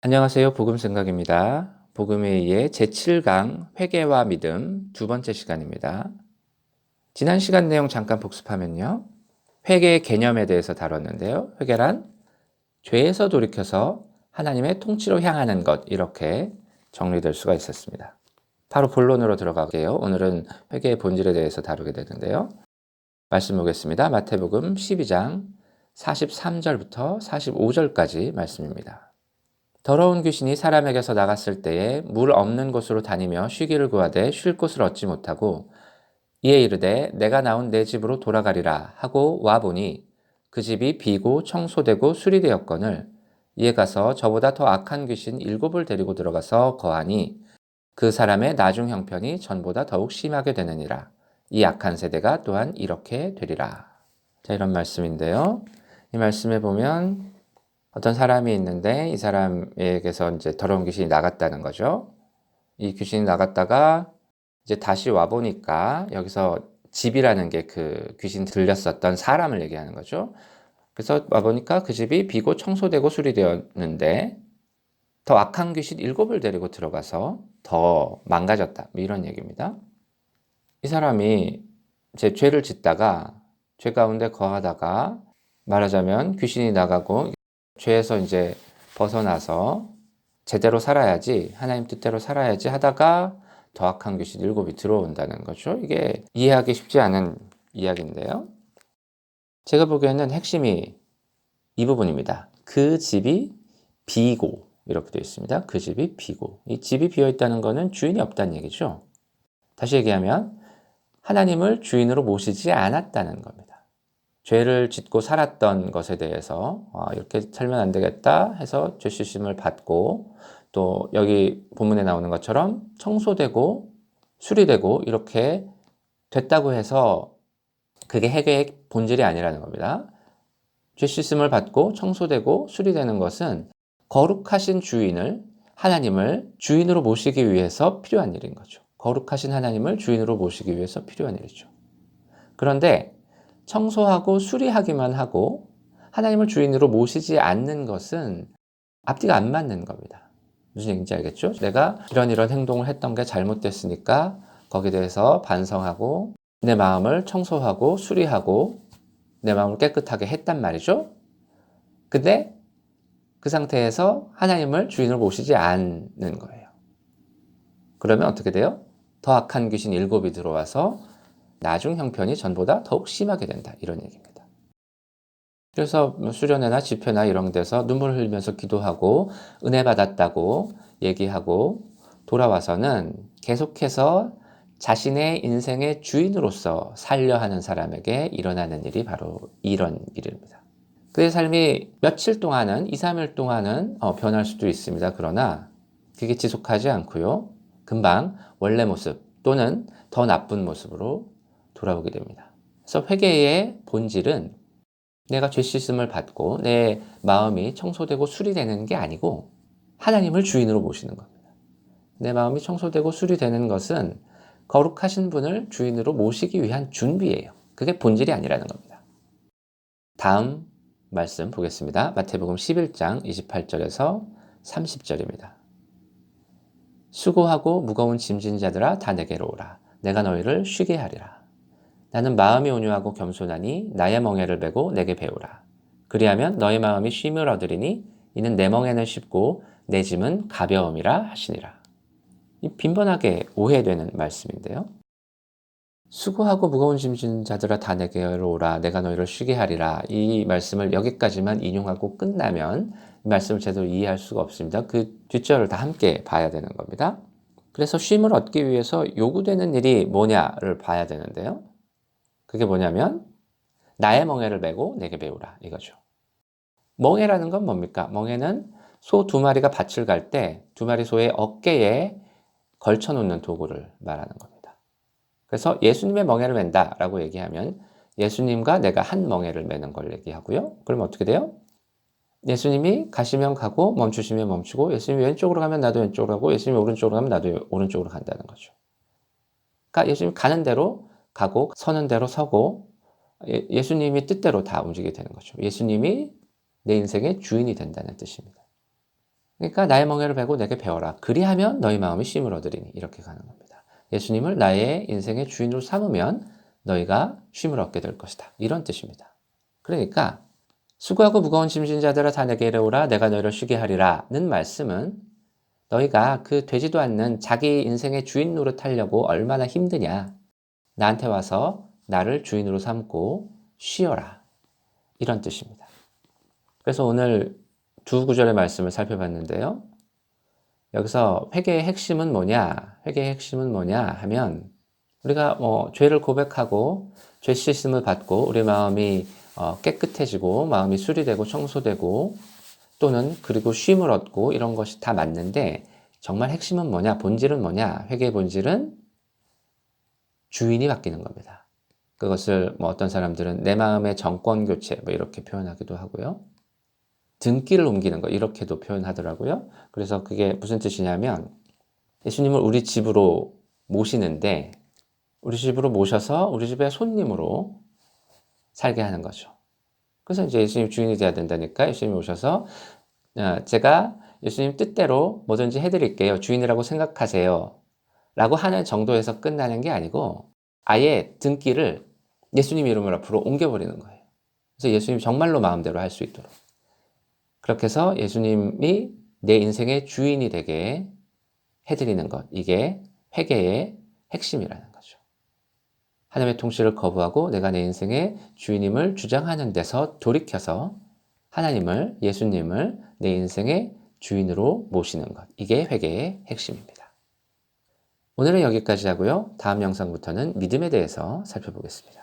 안녕하세요. 복음생각입니다. 복음회의의 제7강 회개와 믿음 두 번째 시간입니다. 지난 시간 내용 잠깐 복습하면요. 회개의 개념에 대해서 다뤘는데요. 회개란 죄에서 돌이켜서 하나님의 통치로 향하는 것, 이렇게 정리될 수가 있었습니다. 바로 본론으로 들어가게요. 오늘은 회개의 본질에 대해서 다루게 되는데요. 말씀 보겠습니다. 마태복음 12장 43절부터 45절까지 말씀입니다. 더러운 귀신이 사람에게서 나갔을 때에 물 없는 곳으로 다니며 쉬기를 구하되 쉴 곳을 얻지 못하고 이에 이르되 내가 나온 내 집으로 돌아가리라 하고 와보니 그 집이 비고 청소되고 수리되었거늘 이에 가서 저보다 더 악한 귀신 7을 데리고 들어가서 거하니 그 사람의 나중 형편이 전보다 더욱 심하게 되느니라. 이 악한 세대가 또한 이렇게 되리라. 자, 이런 말씀인데요. 이 말씀에 보면 어떤 사람이 있는데 이 사람에게서 이제 더러운 귀신이 나갔다는 거죠. 이 귀신이 나갔다가 이제 다시 와 보니까 여기서 집이라는 게 그 귀신 들렸었던 사람을 얘기하는 거죠. 그래서 와 보니까 그 집이 비고 청소되고 수리되었는데 더 악한 귀신 7을 데리고 들어가서 더 망가졌다. 뭐 이런 얘기입니다. 이 사람이 제 죄를 짓다가 죄 가운데 거하다가 말하자면 귀신이 나가고 죄에서 이제 벗어나서 제대로 살아야지, 하나님 뜻대로 살아야지 하다가 더 악한 귀신 7이 들어온다는 거죠. 이게 이해하기 쉽지 않은 이야기인데요. 제가 보기에는 핵심이 이 부분입니다. 그 집이 비고, 이렇게 되어 있습니다. 그 집이 비고. 이 집이 비어 있다는 것은 주인이 없다는 얘기죠. 다시 얘기하면 하나님을 주인으로 모시지 않았다는 겁니다. 죄를 짓고 살았던 것에 대해서 이렇게 살면 안 되겠다 해서 죄 씻음을 받고 또 여기 본문에 나오는 것처럼 청소되고 수리되고 이렇게 됐다고 해서 그게 회개의 본질이 아니라는 겁니다. 죄 씻음을 받고 청소되고 수리되는 것은 거룩하신 주인을 하나님을 주인으로 모시기 위해서 필요한 일인 거죠. 거룩하신 하나님을 주인으로 모시기 위해서 필요한 일이죠. 그런데 청소하고 수리하기만 하고 하나님을 주인으로 모시지 않는 것은 앞뒤가 안 맞는 겁니다. 무슨 얘기인지 알겠죠? 내가 이런 행동을 했던 게 잘못됐으니까 거기에 대해서 반성하고 내 마음을 청소하고 수리하고 내 마음을 깨끗하게 했단 말이죠. 근데 그 상태에서 하나님을 주인으로 모시지 않는 거예요. 그러면 어떻게 돼요? 더 악한 귀신 7이 들어와서 나중 형편이 전보다 더욱 심하게 된다. 이런 얘기입니다. 그래서 수련회나 집회나 이런 데서 눈물 흘리면서 기도하고 은혜 받았다고 얘기하고 돌아와서는 계속해서 자신의 인생의 주인으로서 살려 하는 사람에게 일어나는 일이 바로 이런 일입니다. 그의 삶이 며칠 동안은 2, 3일 동안은 변할 수도 있습니다. 그러나 그게 지속하지 않고요. 금방 원래 모습 또는 더 나쁜 모습으로 돌아오게 됩니다. 그래서 회개의 본질은 내가 죄 씻음을 받고 내 마음이 청소되고 수리되는 게 아니고 하나님을 주인으로 모시는 겁니다. 내 마음이 청소되고 수리되는 것은 거룩하신 분을 주인으로 모시기 위한 준비예요. 그게 본질이 아니라는 겁니다. 다음 말씀 보겠습니다. 마태복음 11장 28절에서 30절입니다. 수고하고 무거운 짐진 자들아 다 내게로 오라. 내가 너희를 쉬게 하리라. 나는 마음이 온유하고 겸손하니 나의 멍에를 메고 내게 배우라. 그리하면 너의 마음이 쉼을 얻으리니 이는 내 멍에는 쉽고 내 짐은 가벼움이라 하시니라. 이 빈번하게 오해되는 말씀인데요. 수고하고 무거운 짐진 자들아 다 내게로 오라. 내가 너희를 쉬게 하리라. 이 말씀을 여기까지만 인용하고 끝나면 이 말씀을 제대로 이해할 수가 없습니다. 그 뒷절을 다 함께 봐야 되는 겁니다. 그래서 쉼을 얻기 위해서 요구되는 일이 뭐냐를 봐야 되는데요. 그게 뭐냐면 나의 멍에를 메고 내게 배우라 이거죠. 멍에라는 건 뭡니까? 멍에는 소 2마리가 밭을 갈 때 2마리 소의 어깨에 걸쳐놓는 도구를 말하는 겁니다. 그래서 예수님의 멍에를 맨다 라고 얘기하면 예수님과 내가 한 멍에를 매는 걸 얘기하고요. 그러면 어떻게 돼요? 예수님이 가시면 가고 멈추시면 멈추고 예수님이 왼쪽으로 가면 나도 왼쪽으로 가고 예수님이 오른쪽으로 가면 나도 오른쪽으로 간다는 거죠. 그러니까 예수님이 가는 대로 가고 서는 대로 서고 예수님이 뜻대로 다 움직이게 되는 거죠. 예수님이 내 인생의 주인이 된다는 뜻입니다. 그러니까 나의 멍에를 베고 내게 배워라. 그리하면 너희 마음이 쉼을 얻으리니. 이렇게 가는 겁니다. 예수님을 나의 인생의 주인으로 삼으면 너희가 쉼을 얻게 될 것이다. 이런 뜻입니다. 그러니까 수고하고 무거운 짐진 자들아 다 내게 이르오라 내가 너희를 쉬게 하리라는 말씀은 너희가 그 되지도 않는 자기 인생의 주인 노릇하려고 얼마나 힘드냐. 나한테 와서 나를 주인으로 삼고 쉬어라. 이런 뜻입니다. 그래서 오늘 두 구절의 말씀을 살펴봤는데요. 여기서 회개의 핵심은 뭐냐? 회개의 핵심은 뭐냐 하면 우리가 죄를 고백하고 죄 씻음을 받고 우리 마음이 깨끗해지고 마음이 수리되고 청소되고 또는 그리고 쉼을 얻고 이런 것이 다 맞는데 정말 핵심은 뭐냐? 본질은 뭐냐? 회개의 본질은 주인이 바뀌는 겁니다. 그것을 어떤 사람들은 내 마음의 정권 교체 이렇게 표현하기도 하고요. 등기를 옮기는 거 이렇게도 표현하더라고요. 그래서 그게 무슨 뜻이냐면 예수님을 우리 집으로 모시는데 우리 집으로 모셔서 우리 집의 손님으로 살게 하는 거죠. 그래서 이제 예수님 주인이 돼야 된다니까 예수님이 오셔서 제가 예수님 뜻대로 뭐든지 해드릴게요. 주인이라고 생각하세요. 라고 하는 정도에서 끝나는 게 아니고 아예 등기를 예수님 이름을 앞으로 옮겨버리는 거예요. 그래서 예수님 정말로 마음대로 할 수 있도록. 그렇게 해서 예수님이 내 인생의 주인이 되게 해드리는 것. 이게 회개의 핵심이라는 거죠. 하나님의 통치를 거부하고 내가 내 인생의 주인임을 주장하는 데서 돌이켜서 하나님을, 예수님을 내 인생의 주인으로 모시는 것. 이게 회개의 핵심입니다. 오늘은 여기까지 하고요. 다음 영상부터는 믿음에 대해서 살펴보겠습니다.